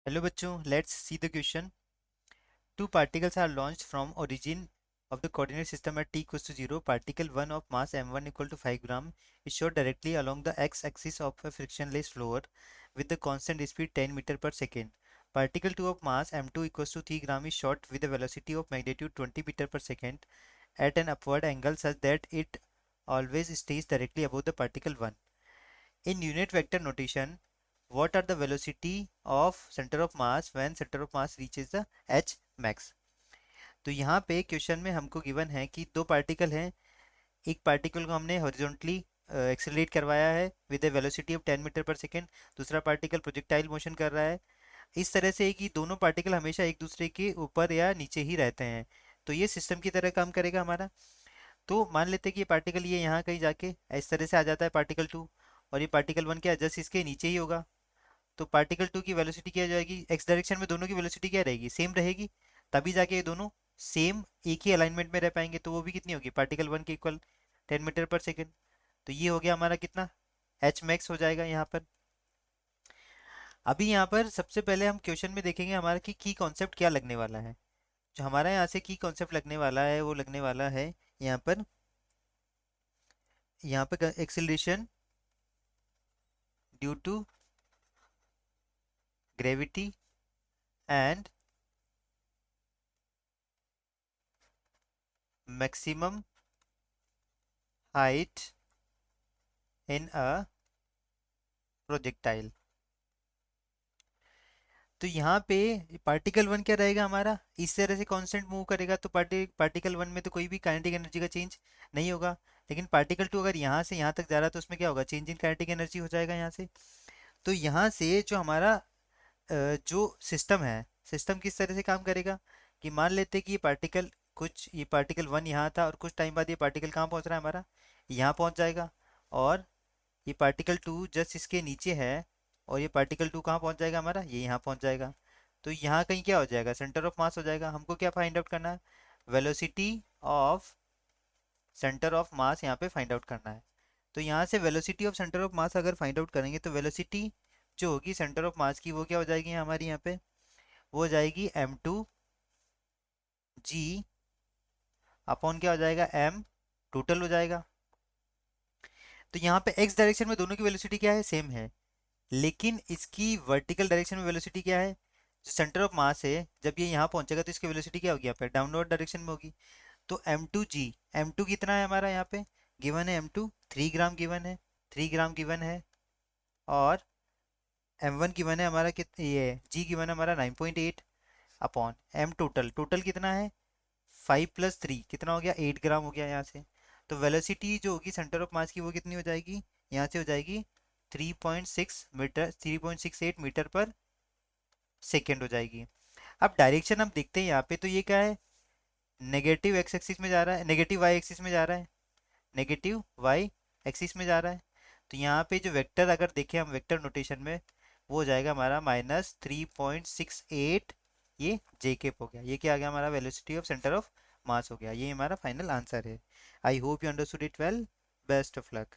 Hello बच्चों, let's see the question. Two particles are launched from origin of the coordinate system at t equals to 0. Particle 1 of mass m1 equal to 5 gram is shot directly along the x-axis of a frictionless floor with the constant speed 10 meter per second. Particle 2 of mass m2 equals to 3 gram is shot with a velocity of magnitude 20 meter per second at an upward angle such that it always stays directly above the particle 1. In unit vector notation, what are the velocity of center of mass when center of mass reaches the h max? तो यहाँ पे question में हमको given है कि दो particle हैं. एक पार्टिकल को हमने हॉरिजॉन्टली एक्सेलरेट करवाया है with a velocity of 10 metre per second. दूसरा पार्टिकल प्रोजेक्टाइल मोशन कर रहा है. इस तरह से कि दोनों पार्टिकल हमेशा एक दूसरे के ऊपर या नीचे ही रहते हैं. तो ये सिस्टम की तरह काम करेगा हमारा. तो मान लेते हैं कि ये पार्टिकल ये यहाँ कहीं जाके इस तरह से आ जाता है पार्टिकल 2, और ये पार्टिकल 1 क्या जस्ट इसके नीचे ही होगा. तो पार्टिकल 2 की वेलोसिटी क्या जाएगी, एक्स डायरेक्शन में दोनों की वेलोसिटी क्या रहेगी, सेम रहेगी. तभी जाके ये दोनों सेम एक ही अलाइनमेंट में रह पाएंगे. तो वो भी कितनी होगी, पार्टिकल 1 के इक्वल 10 मीटर पर सेकेंड. तो ये हो गया हमारा कितना, एच मैक्स हो जाएगा यहाँ पर. अभी यहाँ पर सबसे पहले हम क्वेश्चन में देखेंगे हमारा कि की कॉन्सेप्ट क्या लगने वाला है. जो हमारा यहाँ से की कॉन्सेप्ट लगने वाला है वो लगने वाला है यहाँ पर acceleration due to gravity and maximum height in a projectile. तो यहाँ पे पार्टिकल 1 क्या रहेगा हमारा, इस तरह से कांस्टेंट मूव करेगा. तो पार्टिकल 1 में तो कोई भी काइनेटिक एनर्जी का चेंज नहीं होगा. लेकिन पार्टिकल 2 अगर यहाँ से यहाँ तक जा रहा है तो उसमें क्या होगा, चेंज इन काइनेटिक एनर्जी हो जाएगा यहाँ से. तो यहाँ से जो हमारा जो सिस्टम है, सिस्टम किस तरह से काम करेगा कि मान लेते हैं कि ये पार्टिकल 1 यहाँ था और कुछ टाइम बाद ये पार्टिकल कहाँ पहुँच रहा है हमारा, यहाँ पहुँच जाएगा. और ये पार्टिकल 2 जस्ट इसके नीचे है, और ये पार्टिकल 2 कहाँ पहुँच जाएगा हमारा, ये यहाँ पहुँच जाएगा. तो यहाँ कहीं क्या हो जाएगा, सेंटर ऑफ मास हो जाएगा. हमको क्या फाइंड आउट करना है, velocity of centre of mass यहाँ पे फाइंड आउट करना है. तो यहाँ से velocity of centre of mass अगर फाइंड आउट करेंगे तो वेलोसिटी जो होगी सेंटर ऑफ मास की वो क्या हो जाएगी हमारी यहाँ पे, वो हो जाएगी m2g अपॉन क्या हो जाएगा, m टोटल हो जाएगा. तो यहाँ पे x डायरेक्शन में दोनों की वेलोसिटी क्या है, सेम है. लेकिन इसकी वर्टिकल डायरेक्शन में वेलोसिटी क्या है, जो सेंटर ऑफ मास है जब ये यहाँ पहुंचेगा तो इसकी वेलोसिटी क्या होगी, यहाँ पे डाउनवर्ड डायरेक्शन में होगी. तो m2g, m2 कितना है हमारा यहाँ पे गिवन है, m2 3 ग्राम गिवन है, 3 ग्राम गिवन है. और m1 गिवन है हमारा ये g गिवन है हमारा 9.8 अपॉन m टोटल, टोटल कितना है 5 + 3 कितना हो गया, 8 ग्राम हो गया यहाँ से. तो वेलोसिटी जो होगी सेंटर ऑफ मास की वो कितनी हो जाएगी, यहाँ से हो जाएगी 3.68 मीटर पर सेकेंड हो जाएगी. अब डायरेक्शन हम देखते हैं यहाँ पे, तो ये क्या है, नेगेटिव एक्स एक्सिस में जा रहा है, नेगेटिव वाई एक्सिस में जा रहा है, नेगेटिव वाई एक्सिस में जा रहा है. तो यहाँ पे जो वेक्टर अगर देखें हम वेक्टर नोटेशन में, वो हो जाएगा हमारा -3.68, ये जे केप हो गया. ये क्या आ गया हमारा, velocity of centre of mass हो गया. ये हमारा फाइनल आंसर है. I hope you understood it well. Best of luck.